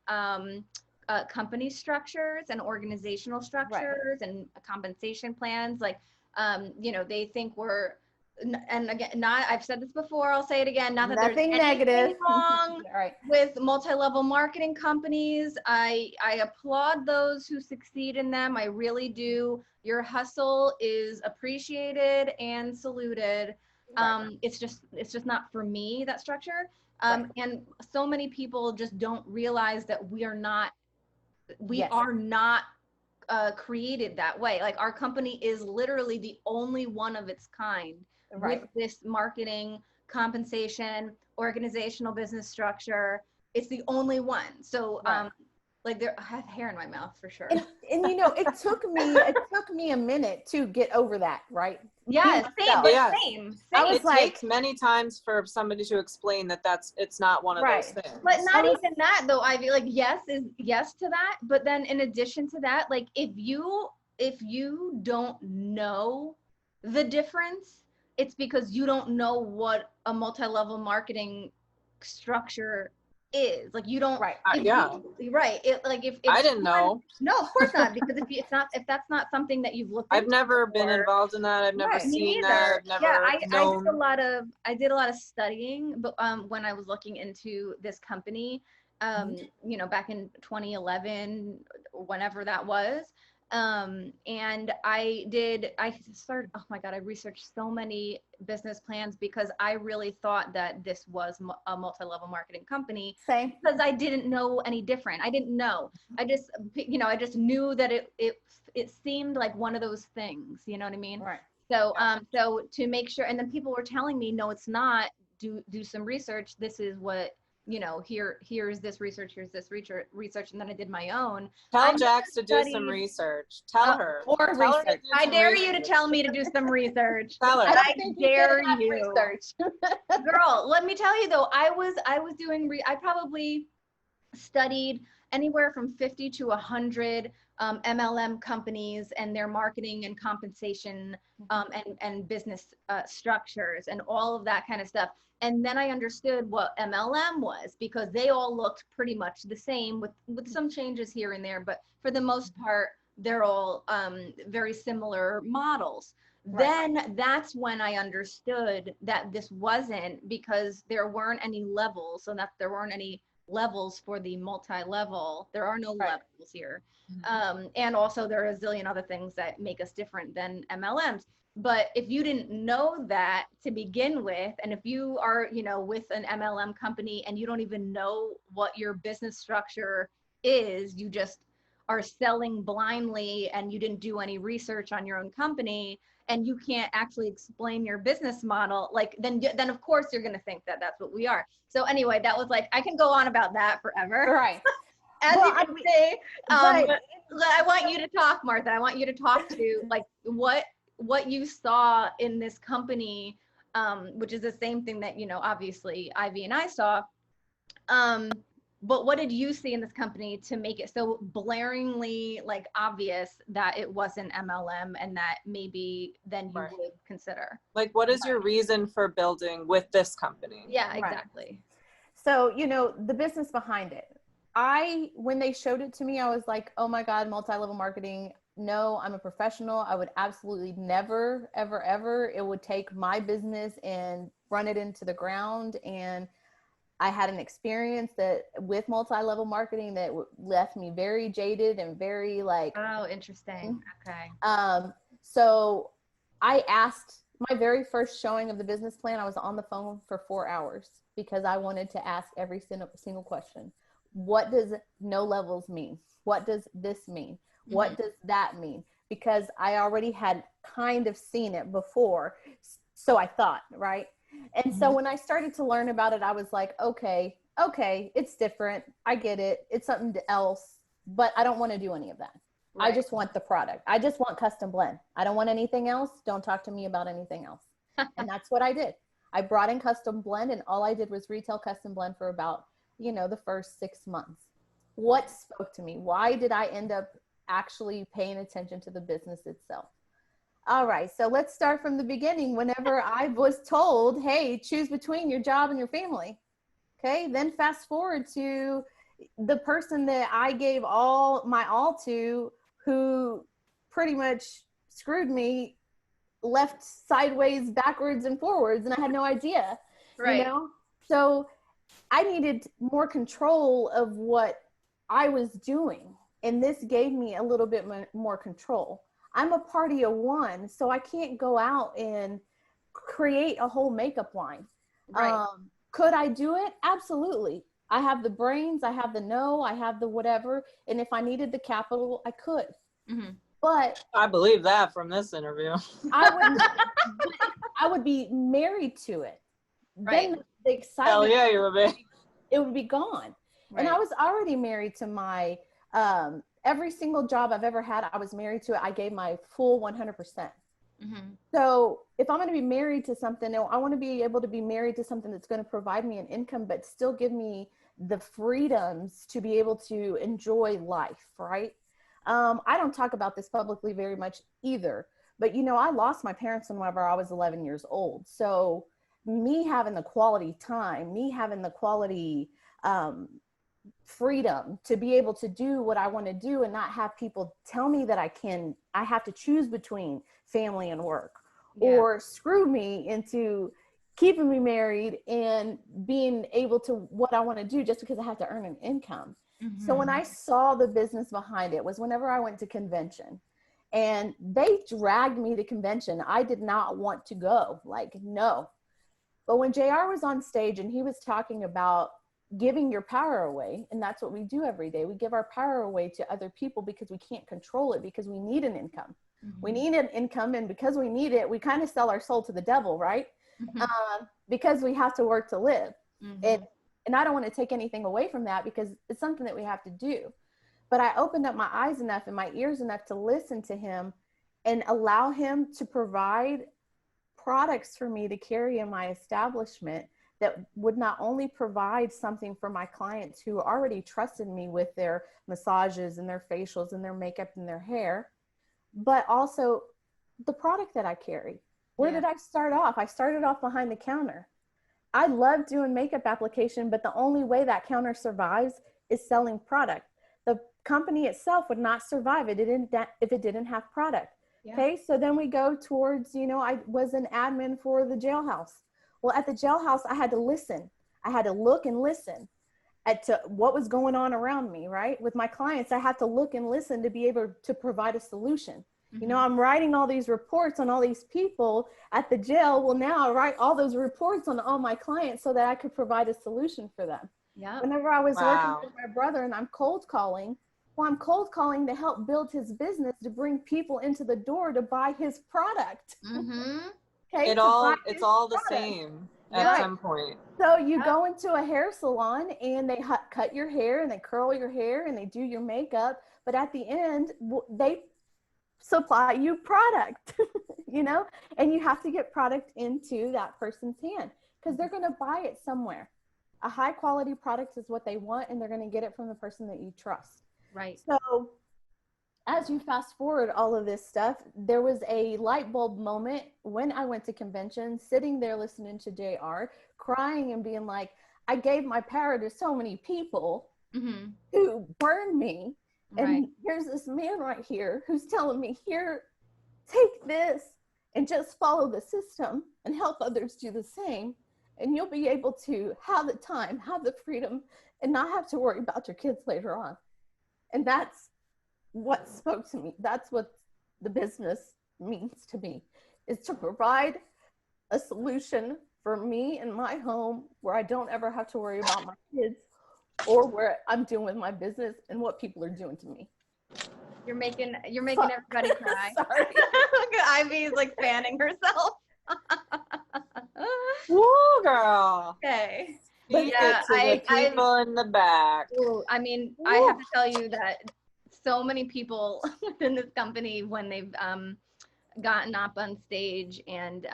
company structures and organizational structures and compensation plans. Like, they think we're, and again, I've said this before, I'll say it again, not that nothing there's anything negative wrong with multi-level marketing companies. I applaud those who succeed in them. I really do. Your hustle is appreciated and saluted. It's just not for me, that structure. And so many people just don't realize that we are not created that way. Like, our company is literally the only one of its kind with this marketing, compensation, organizational business structure. It's the only one. So like, I have hair in my mouth for sure. And it took me a minute to get over that, right? Yeah, same. It takes many times for somebody to explain that it's not one of those things. But not even that though, Ivy. Like, yes is yes to that, but then in addition to that, like, if you don't know the difference, it's because you don't know what a multi-level marketing structure is. Like, you don't if I didn't know. No, of course not, because if that's not something that you've looked I've into never before, been involved in that. I've never seen that. I've never known. I did a lot of studying, but when I was looking into this company, back in 2011, whenever that was. And I researched so many business plans, because I really thought that this was a multi-level marketing company. Same. Because I didn't know any different. I didn't know. I just knew that it seemed like one of those things, you know what I mean? Right. So, so to make sure, and then people were telling me, no, it's not, do some research. This is what, here's this research, and then I did my own. Tell Jaxx to do some research. Tell her. I dare you to tell me to do some research. Tell her. I dare you. Girl, let me tell you though, I probably studied anywhere from 50 to 100 MLM companies and their marketing and compensation and business structures and all of that kind of stuff. And then I understood what MLM was, because they all looked pretty much the same with some changes here and there, but for the most part, they're all very similar models. Then that's when I understood that this wasn't, because there weren't any levels, so that there weren't any levels for the multi-level. There are no levels here. And also there are a zillion other things that make us different than MLMs. But if you didn't know that to begin with, and if you are, with an MLM company and you don't even know what your business structure is, you just are selling blindly and you didn't do any research on your own company, and you can't actually explain your business model, like, then of course you're going to think that that's what we are. So anyway, that was like, I can go on about that forever. Right. As you can see, I want you to talk, Martha. I want you to talk to, like, what you saw in this company, which is the same thing that, obviously Ivy and I saw. But what did you see in this company to make it so blaringly, like, obvious that it wasn't MLM, and that maybe then you would consider? Like, what is your reason for building with this company? Yeah, exactly. So, the business behind it. when they showed it to me, I was like, oh my God, multi-level marketing. No, I'm a professional. I would absolutely never, ever, ever. It would take my business and run it into the ground. And I had an experience that with multi-level marketing that left me very jaded and very like, oh, interesting. Okay. So I asked my very first showing of the business plan. I was on the phone for 4 hours because I wanted to ask every single question. What does no levels mean? What does this mean? What does that mean? Because I already had kind of seen it before. So I thought, right? And so when I started to learn about it, I was like, okay, it's different. I get it. It's something else, but I don't want to do any of that. Right. I just want the product. I just want custom blend. I don't want anything else. Don't talk to me about anything else. And that's what I did. I brought in custom blend, and all I did was retail custom blend for about, the first 6 months. What spoke to me? Why did I end up actually paying attention to the business itself? All right, so let's start from the beginning. Whenever I was told, hey, choose between your job and your family. Okay, then fast forward to the person that I gave all my all to, who pretty much screwed me left, sideways, backwards, and forwards, and I had no idea, right. So I needed more control of what I was doing, and this gave me a little bit more control. I'm a party of one, so I can't go out and create a whole makeup line. Right. Could I do it? Absolutely. I have the brains, I have the know, I have the whatever. And if I needed the capital, I could. But I believe that from this interview. I would be married to it. Right. Then the excitement, Hell yeah, you would be. It would be gone. Right. And I was already married to my, every single job I've ever had, I was married to it. I gave my full 100%. So if I'm going to be married to something, I want to be able to be married to something that's going to provide me an income, but still give me the freedoms to be able to enjoy life, right? I don't talk about this publicly very much either, but I lost my parents whenever I was 11 years old. So me having the quality time, me having the quality freedom to be able to do what I want to do and not have people tell me that I have to choose between family and work, or screw me into keeping me married and being able to what I want to do just because I have to earn an income. So when I saw the business behind it was whenever I went to convention, and they dragged me to convention. I did not want to go, no. But when JR was on stage and he was talking about giving your power away, and that's what we do every day. We give our power away to other people because we can't control it, because we need an income. We need an income, and because we need it, we kind of sell our soul to the devil, right? Because we have to work to live. And I don't want to take anything away from that, because it's something that we have to do. But I opened up my eyes enough and my ears enough to listen to him and allow him to provide products for me to carry in my establishment that would not only provide something for my clients who already trusted me with their massages and their facials and their makeup and their hair, but also the product that I carry. Where did I start off? I started off behind the counter. I love doing makeup application, but the only way that counter survives is selling product. The company itself would not survive if it didn't have product. Okay, so then we go towards, I was an admin for the jailhouse. Well, at the jailhouse, I had to listen. I had to look and listen to what was going on around me, right? With my clients, I had to look and listen to be able to provide a solution. I'm writing all these reports on all these people at the jail. Well, now I write all those reports on all my clients so that I could provide a solution for them. Whenever I was working with my brother and I'm cold calling, I'm cold calling to help build his business, to bring people into the door to buy his product. Okay, it's all the same at some point. So you go into a hair salon and they cut your hair and they curl your hair and they do your makeup, but at the end they supply you product, and you have to get product into that person's hand because they're going to buy it somewhere. A high quality product is what they want, and they're going to get it from the person that you trust. Right. So as you fast forward all of this stuff, there was a light bulb moment when I went to convention, sitting there listening to JR, crying and being like, I gave my power to so many people, Mm-hmm. who burned me. And Right. here's this man right here who's telling me, here, take this and just follow the system and help others do the same. And you'll be able to have the time, have the freedom, and not have to worry about your kids later on. And that's what spoke to me. That's what the business means to me, is to provide a solution for me and my home where I don't ever have to worry about my kids or where I'm doing my business and what people are doing to me. You're making everybody cry. Sorry. Ivy's like fanning herself. Woo, girl. Okay. But Speak yeah, it to the people in the back. I mean, I have to tell you that so many people within this company, when they've gotten up on stage and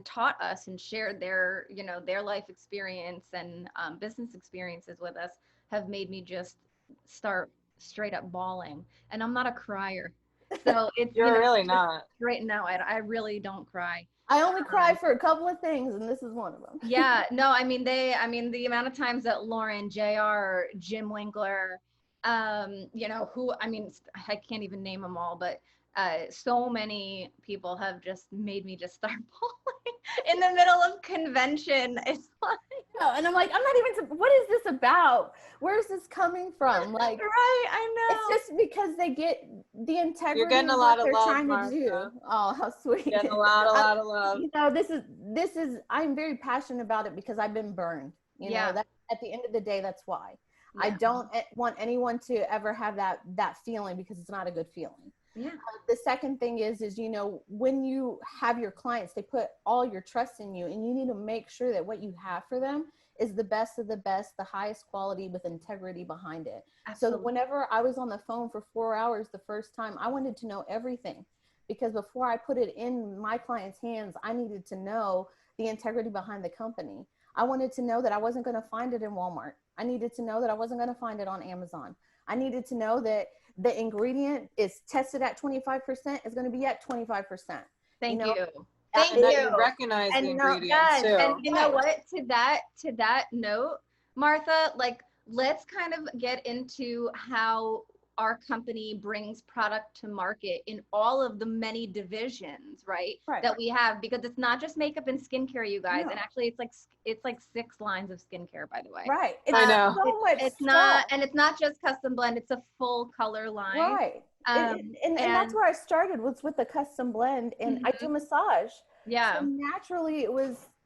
taught us and shared their, you know, their life experience and business experiences with us, have made me just start straight up bawling. And I'm not a crier, so it's, You're you know, really not. right now I really don't cry. I only cry for a couple of things, and this is one of them. Yeah, no, I mean the amount of times that Lauren, JR, Jim Winkler, you know, who, I mean, I can't even name them all, but so many people have just made me just start bawling in the middle of convention. It's like, And I'm like, I'm not even, what is this about? Where's this coming from? Like, right, I know. it's just because they get the integrity You're getting a of lot what of they're love, trying Martha. to do. Oh, how sweet. Getting a lot of love. You know, this is, I'm very passionate about it because I've been burned. You know, that at the end of the day, that's why. I don't want anyone to ever have that feeling, because it's not a good feeling. Yeah. The second thing is, you know, when you have your clients, they put all your trust in you, and you need to make sure that what you have for them is the best of the best, the highest quality, with integrity behind it. Absolutely. So whenever I was on the phone for 4 hours the first time, I wanted to know everything, because before I put it in my client's hands, I needed to know the integrity behind the company. I wanted to know that I wasn't going to find it in Walmart. I needed to know that I wasn't going to find it on Amazon. I needed to know that the ingredient is tested at 25%, is going to be at 25%. Thank you. Thank and that you. you recognize And the ingredients too. And you know what? To that note, Martha, like, let's kind of get into how our company brings product to market in all of the many divisions, right? That we have, because it's not just makeup and skincare, you guys. No. And actually, it's like 6 lines of skincare, by the way. Right. I know. So much it's stuff. not, and it's not just custom blend. It's a full color line. Right. And that's where I started, was with the custom blend, and I do massage. Yeah. So naturally,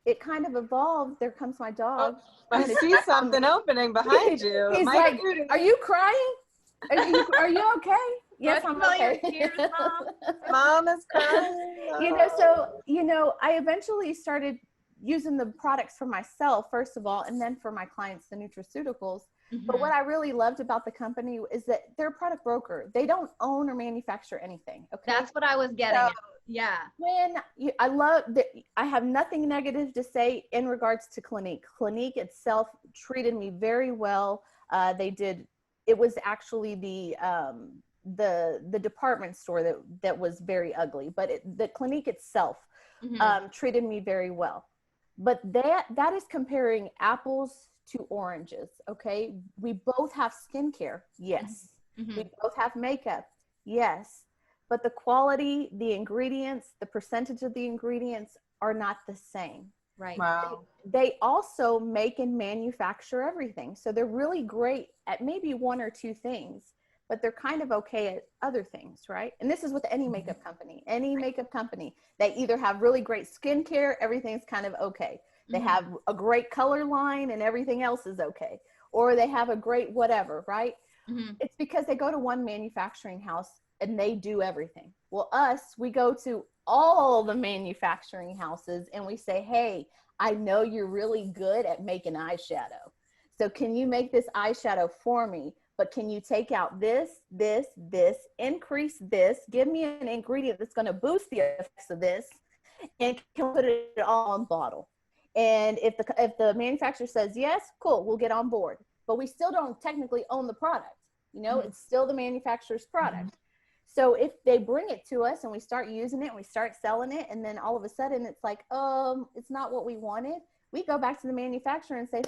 it kind of evolved. There comes my dog. Oh, I see something opening behind you. He's like, "Are you crying? Are you okay?" Yes, I'm okay. Tears, Mom. Mom is crying. You know, so, you know, I eventually started using the products for myself, first of all, and then for my clients, the nutraceuticals. But what I really loved about the company is that they're a product broker. They don't own or manufacture anything. Okay. That's what I was getting at. Yeah. I love that. I have nothing negative to say in regards to Clinique. Clinique itself treated me very well. It was actually the department store that was very ugly, but the Clinique itself treated me very well. But that is comparing apples to oranges. Okay. We both have skincare. Yes. We both have makeup. Yes. But the quality, the ingredients, the percentage of the ingredients are not the same. Right. Wow. They also make and manufacture everything. So they're really great at maybe 1 or 2 things, but they're kind of okay at other things, right? And this is with any makeup company. Any makeup company, they either have really great skincare, everything's kind of okay. They have a great color line and everything else is okay. Or they have a great whatever, right? It's because they go to one manufacturing house and they do everything. Well, we go to all the manufacturing houses and we say, hey, I know you're really good at making eyeshadow. So can you make this eyeshadow for me? But can you take out this, increase this, give me an ingredient that's going to boost the effects of this, and can put it all on bottle. And if the manufacturer says yes, cool, we'll get on board. But we still don't technically own the product. You know, it's still the manufacturer's product. So if they bring it to us and we start using it and we start selling it, and then all of a sudden it's like, it's not what we wanted, we go back to the manufacturer and say,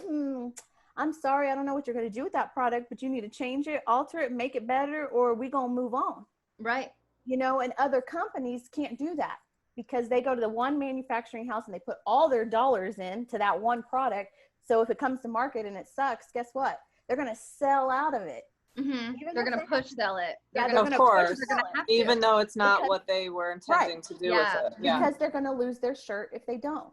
I'm sorry, I don't know what you're going to do with that product, but you need to change it, alter it, make it better, or we going to move on. Right. You know, and other companies can't do that because they go to the one manufacturing house and they put all their dollars into that one product. So if it comes to market and it sucks, guess what? They're going to sell out of it. Mm-hmm. They're going to push sell it. They're Of course, even though it's not because, what they were intending to do with it. Yeah. Because they're going to lose their shirt if they don't.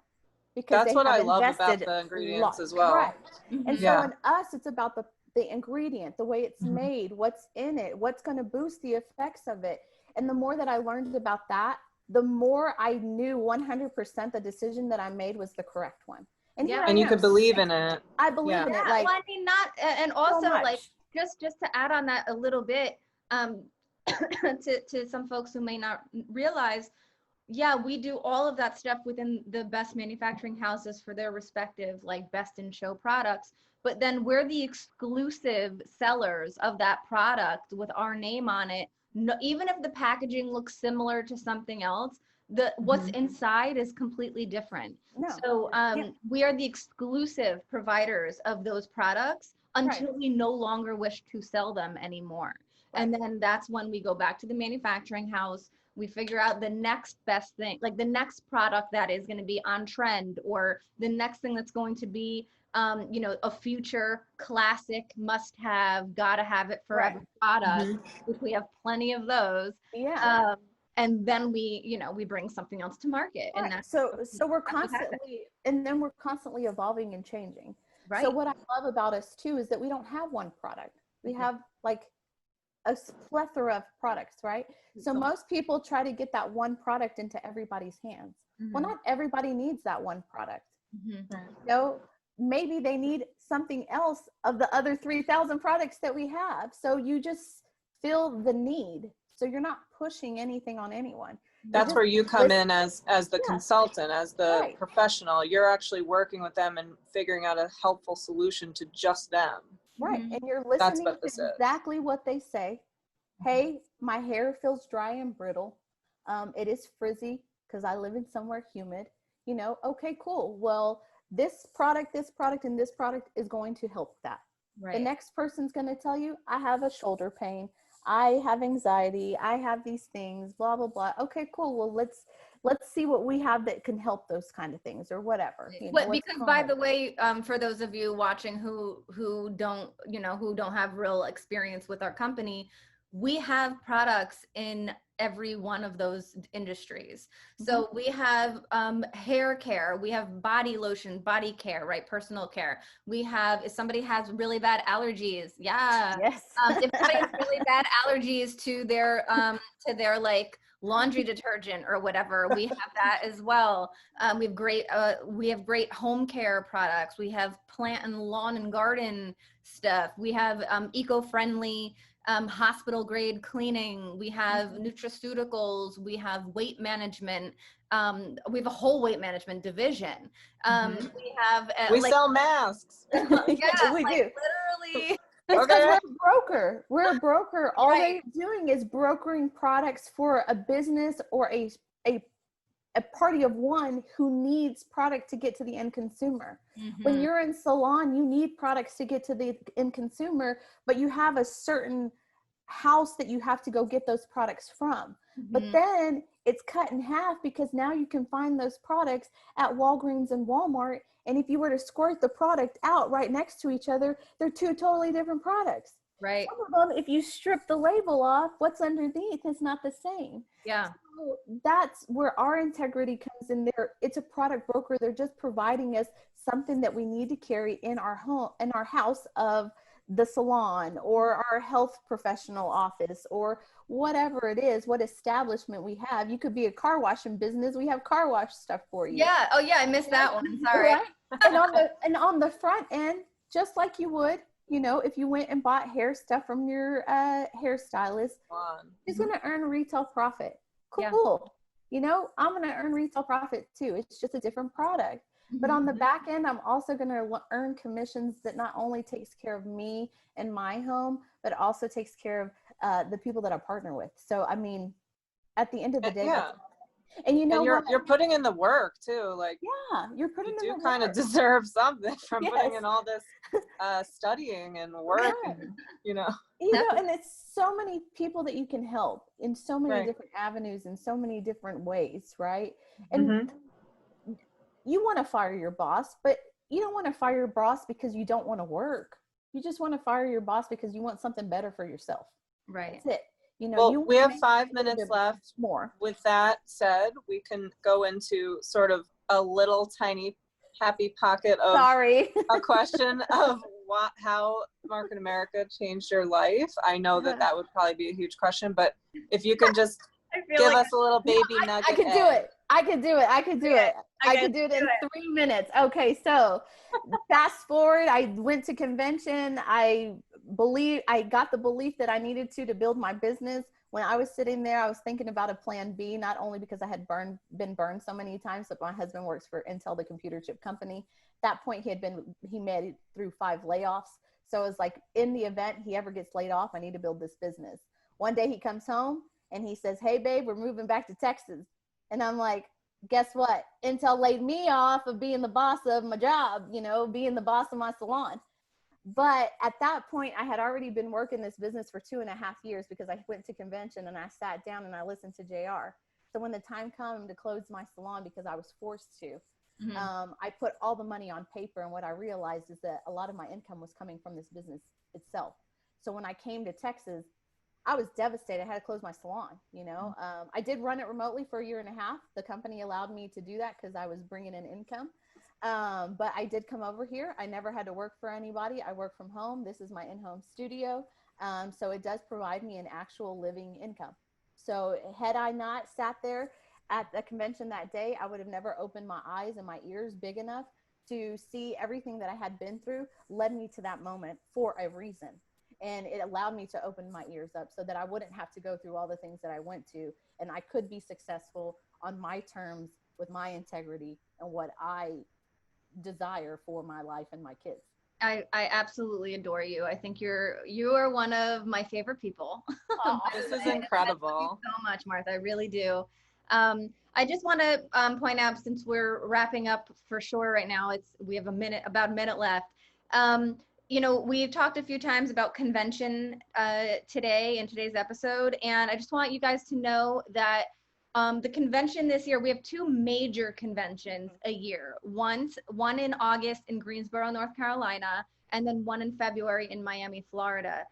Because that's what I love about the ingredients as well. Correct. And so in us, it's about the ingredient, the way it's made, what's in it, what's going to boost the effects of it. And the more that I learned about that, the more I knew 100% the decision that I made was the correct one. And and you could believe in it. I believe in it. Like, well, I mean, not, and also like, just to add on that a little bit, to some folks who may not realize, we do all of that stuff within the best manufacturing houses for their respective like best in show products. But then we're the exclusive sellers of that product with our name on it. No, even if the packaging looks similar to something else, what's inside is completely different. No. So we are the exclusive providers of those products until we no longer wish to sell them anymore. And then that's when we go back to the manufacturing house. We figure out the next best thing, like the next product that is going to be on trend, or the next thing that's going to be, you know, a future classic must have, gotta have it forever product, which we have plenty of those. And then we, you know, we bring something else to market. And that's so we're constantly, and then we're constantly evolving and changing. So what I love about us too is that we don't have one product. We have like a plethora of products, right? So most people try to get that one product into everybody's hands. Well, not everybody needs that one product. You know, maybe they need something else of the other 3,000 products that we have. So you just feel the need. So you're not pushing anything on anyone. That's where you come in as the consultant, as the professional. You're actually working with them and figuring out a helpful solution to just them. Right. And you're listening to exactly what they say. Hey, my hair feels dry and brittle. It is frizzy because I live in somewhere humid. You know, okay, cool. Well, this product, and this product is going to help that. The next person's going to tell you, I have a shoulder pain. I have anxiety. I have these things, blah, blah, blah. Okay, cool. Well, let's see what we have that can help those kind of things or whatever. You know, because by the way, for those of you watching who don't, you know, who don't have real experience with our company, we have products in every one of those industries. So we have hair care, we have body lotion, body care, right? Personal care. We have, if somebody has really bad allergies, if somebody has really bad allergies to their like laundry detergent or whatever, we have that as well. We have great home care products. We have plant and lawn and garden stuff. We have eco-friendly hospital grade cleaning. We have nutraceuticals. We have weight management. We have a whole weight management division. We have we sell masks. We do literally. It's because we're a broker. We're a broker. All they're doing is brokering products for a business or a party of one who needs product to get to the end consumer. When you're in salon, you need products to get to the end consumer, but you have a certain house that you have to go get those products from. But then it's cut in half because now you can find those products at Walgreens and Walmart. And if you were to squirt the product out right next to each other, they're two totally different products. Right. Some of them, if you strip the label off, what's underneath is not the same. Yeah. So that's where our integrity comes in there. It's a product broker. They're just providing us something that we need to carry in our home, in our house of the salon or our health professional office or whatever it is, what establishment we have. You could be a car washing business. We have car wash stuff for you. Yeah. Oh yeah. I missed that one. Sorry. Right? and on the front end, just like you would, you know, if you went and bought hair stuff from your hairstylist, he's going to earn retail profit. Cool. You know, I'm going to earn retail profit too. It's just a different product. But on the back end, I'm also going to earn commissions that not only takes care of me and my home, but also takes care of the people that I partner with. So, I mean, at the end of the day, and you know, you're putting in the work too. Like, you're putting in the work. You do kind of deserve something from putting in all this studying and work and, You know, and it's so many people that you can help in so many different avenues, in so many different ways, right? And you want to fire your boss, but you don't want to fire your boss because you don't want to work. You just want to fire your boss because you want something better for yourself. Right. That's it. You know, well, we have 5 minutes left. More. With that said, we can go into sort of a little tiny happy pocket of a question of how Market America changed your life. I know that would probably be a huge question, but if you can just give us a little baby nugget. I could do it. I could do it. I could do it. I could do it in 3 minutes. Okay, so fast forward, I went to convention. I got the belief that I needed to build my business. When I was sitting there, I was thinking about a plan B, not only because I had been burned so many times, but my husband works for Intel, the computer chip company. At that point, he made it through 5 layoffs. So it was like, in the event he ever gets laid off, I need to build this business. One day he comes home and he says, "Hey babe, we're moving back to Texas." And I'm like, guess what? Intel laid me off of being the boss of my job, being the boss of my salon. But at that point, I had already been working this business for 2.5 years because I went to convention and I sat down and I listened to JR. So when the time came to close my salon, because I was forced to, I put all the money on paper. And what I realized is that a lot of my income was coming from this business itself. So when I came to Texas, I was devastated. I had to close my salon, I did run it remotely for 1.5 years. The company allowed me to do that because I was bringing in income. But I did come over here. I never had to work for anybody. I work from home. This is my in-home studio. So it does provide me an actual living income. So had I not sat there at the convention that day, I would have never opened my eyes and my ears big enough to see everything that I had been through led me to that moment for a reason. And it allowed me to open my ears up so that I wouldn't have to go through all the things that I went to. And I could be successful on my terms with my integrity and what I desire for my life and my kids. I absolutely adore you. I think you are one of my favorite people. Oh, this is incredible. Thank you so much, Martha. I really do. I just want to point out, since we're wrapping up for sure right now, we have about a minute left. We've talked a few times about convention today in today's episode, and I just want you guys to know that the convention this year, we have 2 major conventions a year. One in August in Greensboro, North Carolina, and then one in February in Miami, Florida.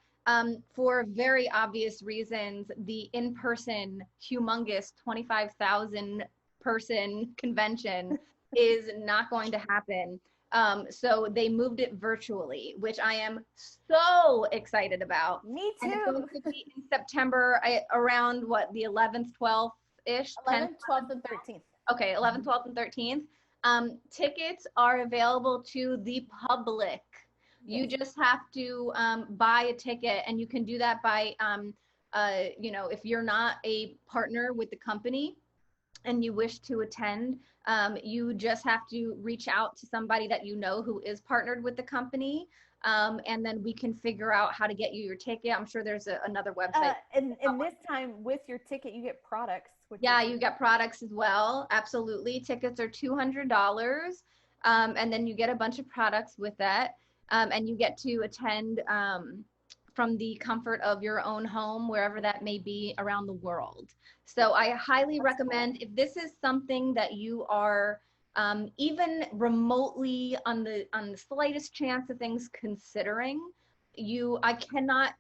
For very obvious reasons, the in-person, humongous 25,000 person convention is not going to happen. So they moved it virtually, which I am so excited about. Me too. And it's going to be in September, around the 11th, 12th ish. 11th, 12th, and 13th. Okay, 11th, 12th, and 13th. Tickets are available to the public. Yes. You just have to buy a ticket, and you can do that by, if you're not a partner with the company and you wish to attend, you just have to reach out to somebody that you know who is partnered with the company. And then we can figure out how to get you your ticket. I'm sure there's another website. And this time with your ticket, you get products. Yeah, you get products as well. Absolutely. Tickets are $200. And then you get a bunch of products with that. And you get to attend from the comfort of your own home, wherever that may be around the world. So I highly recommend, if this is something that you are even remotely on the slightest chance of things considering, I cannot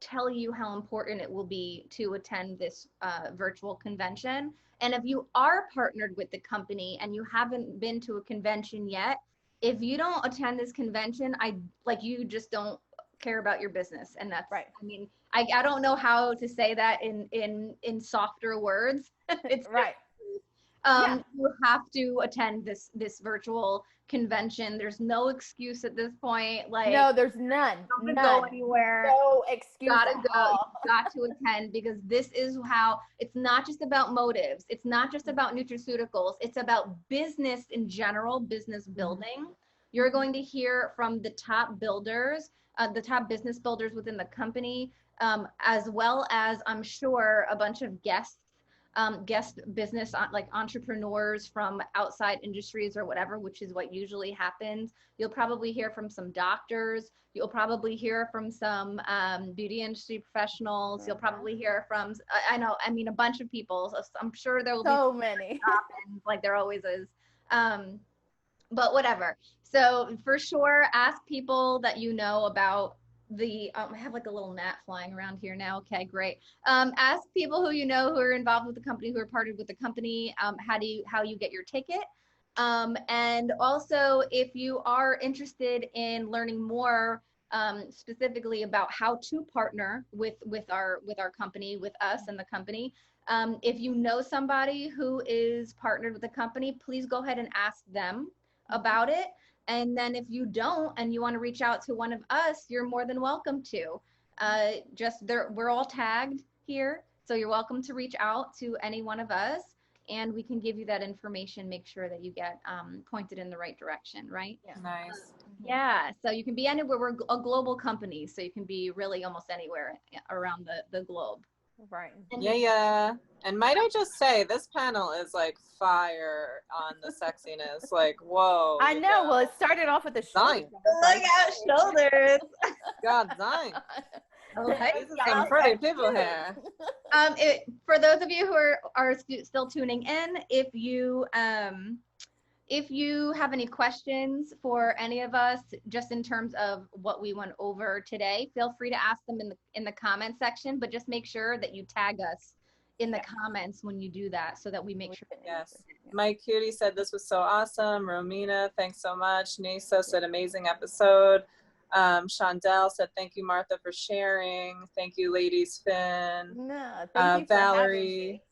tell you how important it will be to attend this virtual convention. And if you are partnered with the company and you haven't been to a convention yet, if you don't attend this convention, you just don't care about your business. And that's right. I mean, I don't know how to say that in softer words. It's right. You have to attend this virtual convention. There's no excuse at this point. No, there's none. Don't go anywhere. No excuse. Got to attend, because this is how, it's not just about motives. It's not just about nutraceuticals. It's about business in general, business building. You're going to hear from the top builders, the top business builders within the company, as well as, I'm sure, a bunch of guests guest business like entrepreneurs from outside industries or whatever, which is what usually happens. You'll probably hear from some doctors. You'll probably hear from some beauty industry professionals. You'll probably hear from, I mean, a bunch of people. So I'm sure there will be so many, like there always is. But whatever. So for sure, ask people that you know about the, I have like a little gnat flying around here now. Okay, great. Ask people who you know who are involved with the company, who are partnered with the company, how you get your ticket. And also, if you are interested in learning more specifically about how to partner with our company, with us and the company, if you know somebody who is partnered with the company, please go ahead and ask them about it. And then if you don't and you want to reach out to one of us, you're more than welcome to. We're all tagged here, so you're welcome to reach out to any one of us, and we can give you that information. Make sure that you get pointed in the right direction, right? Yeah. Nice. Yeah, so you can be anywhere. We're a global company, so you can be really almost anywhere around the globe. Right. Yeah. And might I just say, this panel is like fire on the sexiness. Like, whoa. I know. Well, it started off with the shoulders. Look out, shoulders. God dang. Okay. This is some pretty people here. For those of you who are still tuning in, if you have any questions for any of us, just in terms of what we went over today, feel free to ask them in the comment section, but just make sure that you tag us in the comments when you do that, so that we make sure. Yes. Mike Cutie said this was so awesome. Romina, thanks so much. Nisa said amazing episode. Shondell said, thank you, Martha, for sharing. Thank you, ladies. Finn. No, thank you for Valerie.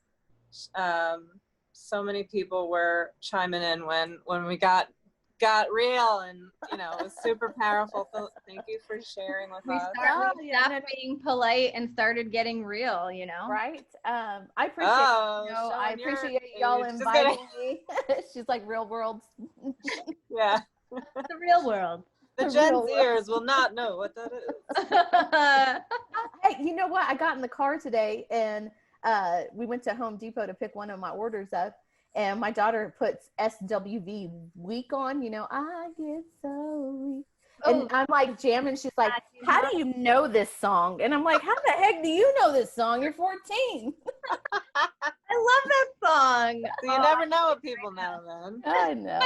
So many people were chiming in when we got real, and it was super powerful. So thank you for sharing with us. We stopped being polite and started getting real, Right. I appreciate I appreciate y'all inviting me. She's like, real world. Yeah. The real world. The Gen Zers will not know what that is. Hey, you know what? I got in the car today and we went to Home Depot to pick one of my orders up, and my daughter puts SWV weak on, I get so weak. And I'm like jamming. She's like, how do you know this song? And I'm like, how the heck do you know this song? You're 14. I love that song. So you never know what people know, then. I know.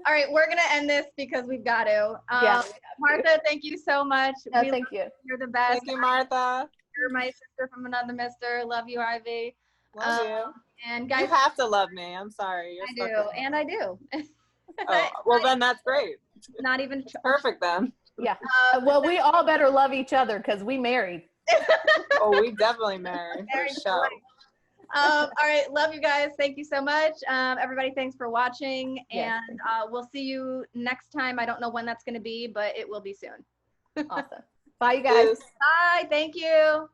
All right, we're going to end this because we've got to. Martha, thank you so much. No, thank you. You're the best. Thank you, Martha. You're my sister from another mister. Love you, Ivy. Love you. And guys, you have to love me. I'm sorry. I do. Oh, well, then that's great. Not even perfect then. Yeah. Well, we all better love each other because we married. Oh, we definitely married for sure. All right, love you guys. Thank you so much. Everybody, thanks for watching, and we'll see you next time. I don't know when that's going to be, but it will be soon. Awesome. Bye, you guys. Bye. Thank you.